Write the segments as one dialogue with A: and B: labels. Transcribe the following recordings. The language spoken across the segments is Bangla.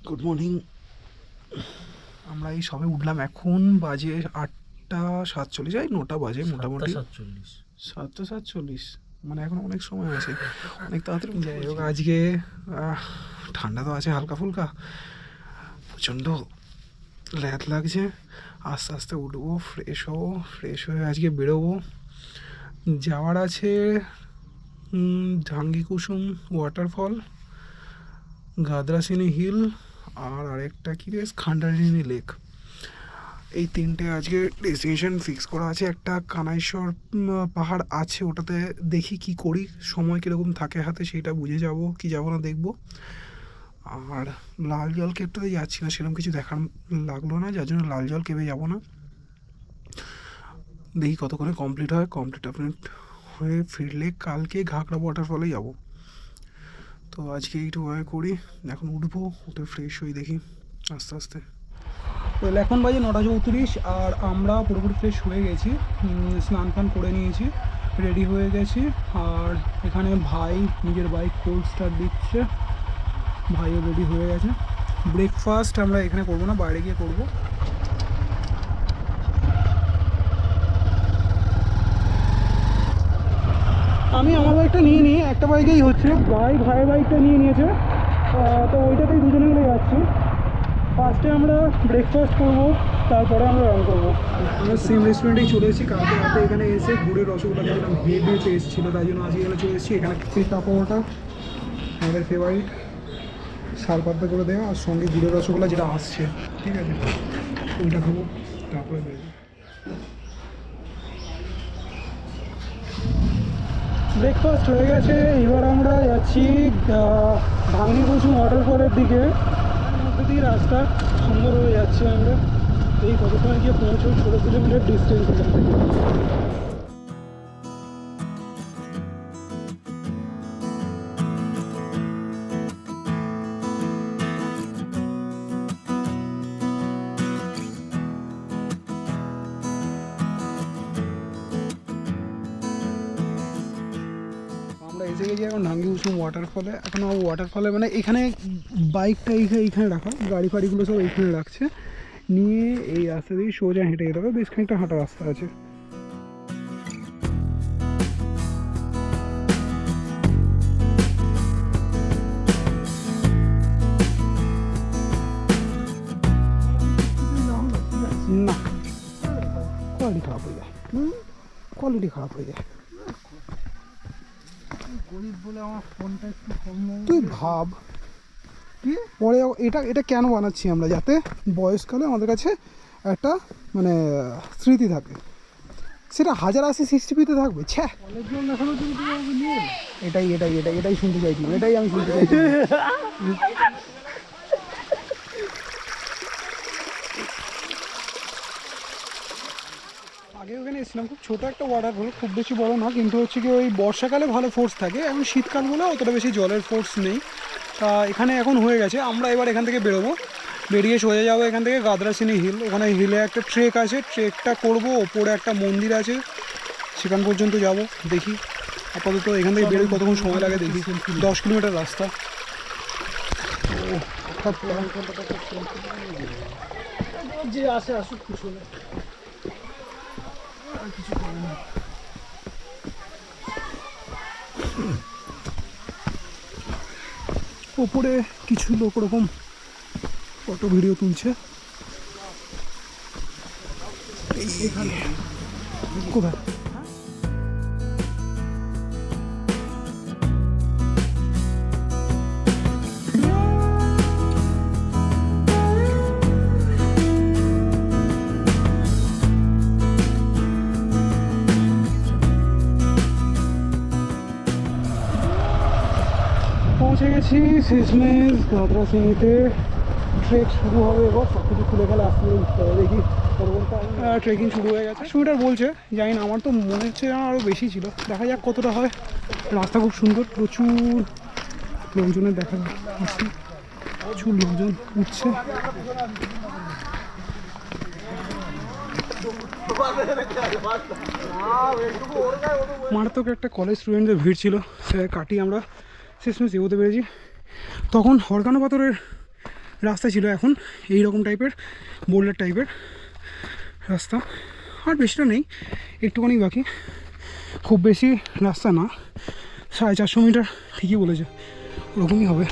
A: Good morning. আমরা এই সবে উঠলাম, এখন বাজে 8:47, 9টা বাজে মোটামুটি। 7:47, মানে এখন অনেক সময় আছে, অনেক তাড়াতাড়ি। যাই হোক, আজকে ঠান্ডা তো আছে হালকা ফুলকা, প্রচণ্ড ল্যাদ লাগছে। আস্তে আস্তে উঠবো, ফ্রেশ হবো, ফ্রেশ হয়ে আজকে বেরোবো। যাওয়ার আছে ঢাঙ্গি কুসুম ওয়াটারফল, গাদ্রাসিনি হিল, আর আরেকটা কি বেশ খান্ডারিনী লেক। এই তিনটে আজকে ডেস্টিনেশন ফিক্স করা আছে। একটা কানাইশ্বর পাহাড় আছে, ওটাতে দেখি কি করি, সময় কীরকম থাকে হাতে সেইটা বুঝে যাব কি যাব না দেখব। আর লাল জল কেভটাতে যাচ্ছি না, সেরকম কিছু দেখার লাগলো না, যার জন্য লাল জল কেভে যাব না। দেখি কতক্ষণে কমপ্লিট হয়, কমপ্লিট হয়ে ফিরলে কালকে ঘাগড়া ওয়াটারফলে যাব। তো আজকে এইটুকু করি, এখন উঠবো, উঠে ফ্রেশ হয়ে দেখি আস্তে আস্তে। তো এখন বাজে 9:34, আর আমরা পুরোপুরি ফ্রেশ হয়ে গেছি, স্নান ফান করে নিয়েছি, রেডি হয়ে গেছি। আর এখানে ভাই নিজের বাইক কোল্ড স্টার্ট দিচ্ছে, ভাইও রেডি হয়ে গেছে। ব্রেকফাস্ট আমরা এখানে করবো না, বাইরে গিয়ে করবো। আমি আমার বাইকটা নিয়ে নিই, একটা বাইকেই হচ্ছে, ভাইয়ের বাইকটা নিয়ে নিয়েছে, তো ওইটাতেই দুজনে মিলে যাচ্ছি। ফার্স্টে আমরা ব্রেকফাস্ট করবো, তারপরে আমরা রান করবো। আমরা সেম রেস্টুরেন্টেই চলে এসেছি। কালকে রাতে এখানে এসে ঘুরে রসগোল্লা খেলাম, হেভি টেস্ট ছিল, তাই জন্য আজকে এখানে চলে এসেছি। এখানে পিঠা পরোটা আমাদের ফেভারিট, শাল পাতা করে দেওয়া, আর সঙ্গে গুড়ের রসগোল্লা যেটা আসছে, ঠিক আছে, ওইটা খাবো, তারপরে বেরোবো। ব্রেকফাস্ট হয়ে গেছে, এবার আমরা যাচ্ছি ঢাঙ্গি কুসুম ওয়াটারফলের দিকে। মধ্যে দিয়ে রাস্তা সুন্দর হয়ে যাচ্ছে, আমরা এই কতক্ষণ গিয়ে পৌঁছবো, 16 কিলোমিটার ডিস্টেন্স এখান থেকে। এসে গেছি এখন ঢাঙ্গি কুসুম ওয়াটারফলে। এখন ওয়াটারফলে মানে এখানে বাইকটা এইখানে রাখা, গাড়ি ফাড়িগুলো সব এইখানে রাখছে, নিয়ে এই রাস্তা দিয়ে সোজা হেঁটে যেতে হবে, বেশ খানিকটা হাঁটা রাস্তা আছে। না, কোয়ালিটি খারাপ হয়ে যায়, কোয়ালিটি খারাপ হয়ে যায়। গরিব বলে আমার ফোনটা একটু কম, তুই ভাব কি পরে এটা কেন বানাচ্ছি আমরা, যাতে বয়সকালে আমাদের কাছে একটা মানে স্মৃতি থাকে। সেটা 1080-60p থাকবে, ছ্যা। এটাই শুনতে চাইছিলাম, এটাই আমি শুনতে চাইছিলাম। আগে ওখানে এসেছিলাম, খুব ছোটো একটা ওয়াটারফল, খুব বেশি বড় না, কিন্তু হচ্ছে কি ওই বর্ষাকালে ভালো ফোর্স থাকে, এখন শীতকালগুলো অতটা বেশি জলের ফোর্স নেই। তা এখানে এখন হয়ে গেছে, আমরা এবার এখান থেকে বেরোবো, বেরিয়ে সোজা যাবো এখান থেকে গাদ্রাসিনি হিল। ওখানে হিলে একটা ট্রেক আছে, ট্রেকটা করবো, ওপরে একটা মন্দির আছে, সেখান পর্যন্ত যাব। দেখি আপাতত এখান থেকে বেরোই, কতক্ষণ সময় লাগে দেখি। 10 কিলোমিটার রাস্তা। যে আসে আসুক, কিছু না, কিছু করে না। ওপরে কিছু লোক ওরকম ফটো ভিডিও তুলছে। এখানে কোথায় পৌঁছে গেছি শেষমেশ গাদ্রাসিনিতে। ট্রেক শুরু হবে, এবার সব কিছু খুলে গেলে আসতে দেখি ট্রেকিং শুরু হয়ে গেছে। 100 মিটার বলছে, জানি না, আমার তো মনে হচ্ছে আরও বেশি ছিল, দেখা যাক কতটা হয়। রাস্তা খুব সুন্দর, প্রচুর লোকজনের দেখা যাচ্ছে, প্রচুর লোকজন উঠছে। মারাত্মক একটা কলেজ স্টুডেন্টদের ভিড় ছিল, কাটিয়ে আমরা শেষমেশ এগোতে পেরেছি। তখন হরকানো পাথরের
B: রাস্তা ছিল, এখন এই রকম টাইপের বোল্ডার টাইপের রাস্তা। আর বেশিটা নেই, একটুখানি বাকি, খুব বেশি রাস্তা না, 450 মিটার ঠিকই বলেছে, ওরকমই হবে।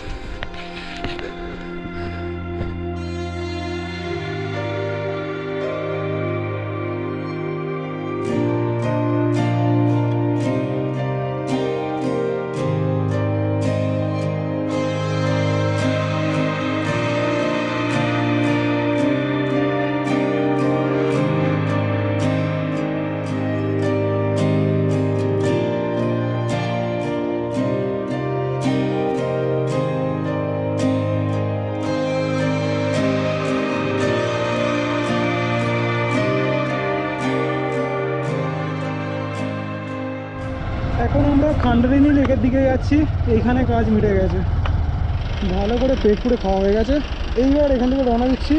B: এখন আমরা খান্ডারিনী লেকের দিকে যাচ্ছি, এইখানে কাজ মিটে গেছে, ভালো করে পেট পুড়ে খাওয়া হয়ে গেছে। এইবার এখান থেকে রওনা দিচ্ছি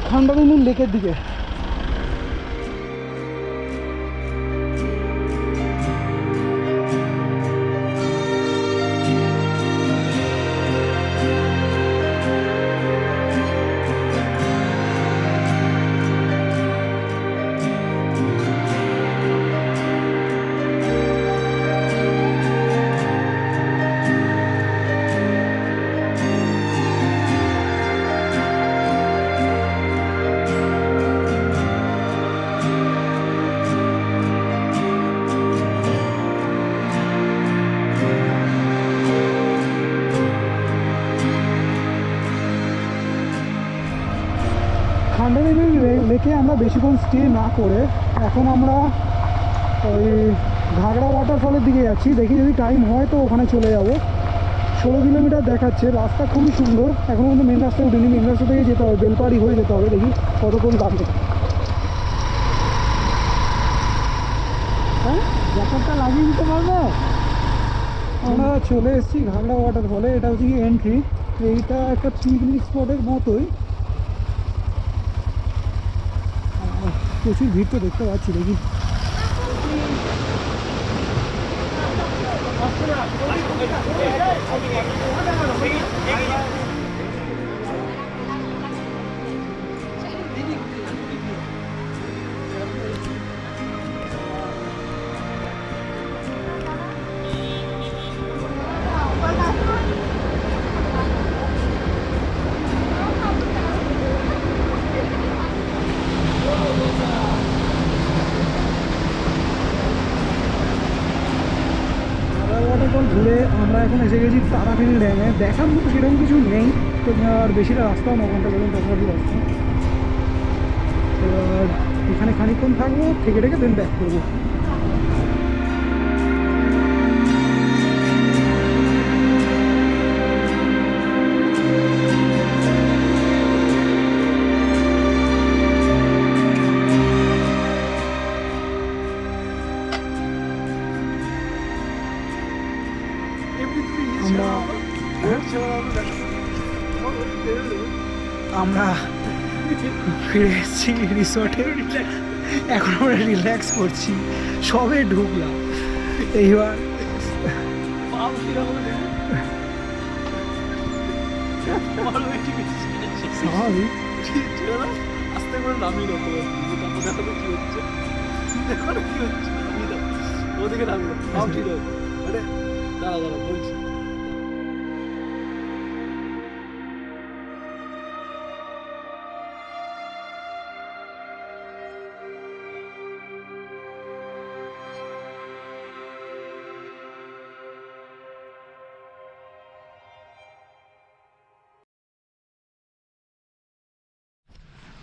B: খান্ডারিনী লেকের দিকে। খান্ডারিনী লেকে আমরা বেশিক্ষণ স্টে না করে এখন আমরা ওই ঘাগড়া ওয়াটারফলের দিকে যাচ্ছি। দেখি যদি টাইম হয় তো ওখানে চলে যাব। 16 কিলোমিটার দেখাচ্ছে, রাস্তা খুবই সুন্দর। এখনও কিন্তু মেন রাস্তায় উঠিনি, মেন রাস্তা থেকে যেতে হবে, বেলপাড়ি হয়ে যেতে হবে। দেখি কতক্ষণ লাগবে। হ্যাঁ, জ্যাকেটটা লাগিয়ে দিতে পারবো। আমরা চলে এসেছি ঘাগড়া ওয়াটারফলে, এটা হচ্ছে কি এন্ট্রি। এইটা একটা পিকনিক স্পটের মতোই, প্রচুর ভিড় তো দেখতে পাচ্ছি। দেখি ঘুরে আমরা এখন এসে গেছি তারাপীঠ ড্যামে। দেখার মতো সেরকম কিছু নেই, তো আর বেশিটা রাস্তাও 9 ঘন্টা পর্যন্ত রাস্তা। এবার এখানে খানিকক্ষণ থাকবো, থেকে রেখে দেন ব্যাক করবো। আমরা ফিরে এসেছি রিসর্টে, এখন আমরা রিল্যাক্স করছি, সবে ঢুকলাম। এইবার স্বাভাবিক
A: আস্তে করে নামিয়ে রাখতে দেখো তো কি হচ্ছে, দেখো না কি হচ্ছে, ওদিকে নামিয়ে ঠিক আছে। মানে দাঁড়া দাঁড়া বলছি।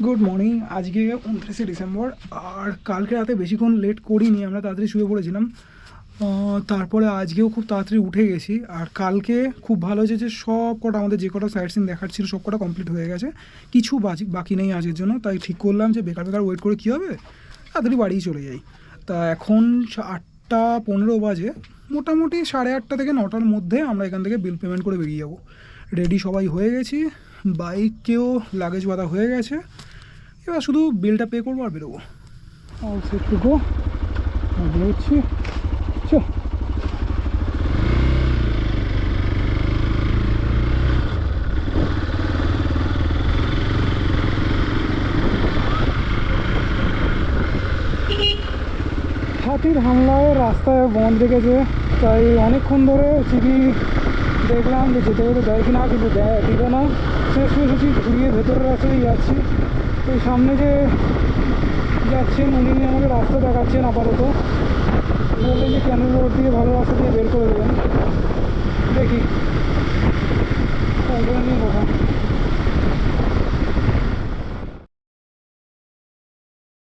B: Good morning. আজকে 29শে ডিসেম্বর, আর কালকে রাতে বেশিক্ষণ লেট করিনি, আমরা তাড়াতাড়ি শুয়ে পড়েছিলাম। তারপরে আজকেও খুব তাড়াতাড়ি উঠে গেছি। আর কালকে খুব ভালো হয়েছে যে সব কটা আমাদের যে কটা সাইট সিন দেখার ছিল সব কটা কমপ্লিট হয়ে গেছে, কিছু বাকি নেই আজকের জন্য। তাই ঠিক করলাম যে বেকার বেকার ওয়েট করে কী হবে, তাড়াতাড়ি বাড়িই চলে যাই। তা এখন 8টা 15 বাজে, মোটামুটি 8:30 থেকে 9টার মধ্যে আমরা এখান থেকে বিল পেমেন্ট করে বেরিয়ে যাবো। রেডি সবাই হয়ে গেছি, বাইকেও লাগেজ বাঁধা হয়ে গেছে, এবার শুধু বিলটা পে করবো আর বেরোবো। অল সেট টু গো, বেরোচ্ছি। চল। হাতির হামলায় রাস্তায় বন্ধ রেখেছে, তাই অনেকক্ষণ ধরে চিঠি দেখলাম যে যেতে যেতে দেয় কি না, কিন্তু দিল না। শেষ এসেছি, ঘুরিয়ে ভেতরের রাস্তা দিয়ে যাচ্ছি। তো সামনে যে যাচ্ছেন উনি আমাকে রাস্তা দেখাচ্ছেন আপাতত, বললেন যে ক্যানেল রোড দিয়ে ভালো রাস্তা দিয়ে বের করে দেবেন। দেখি নিয়ে কথা।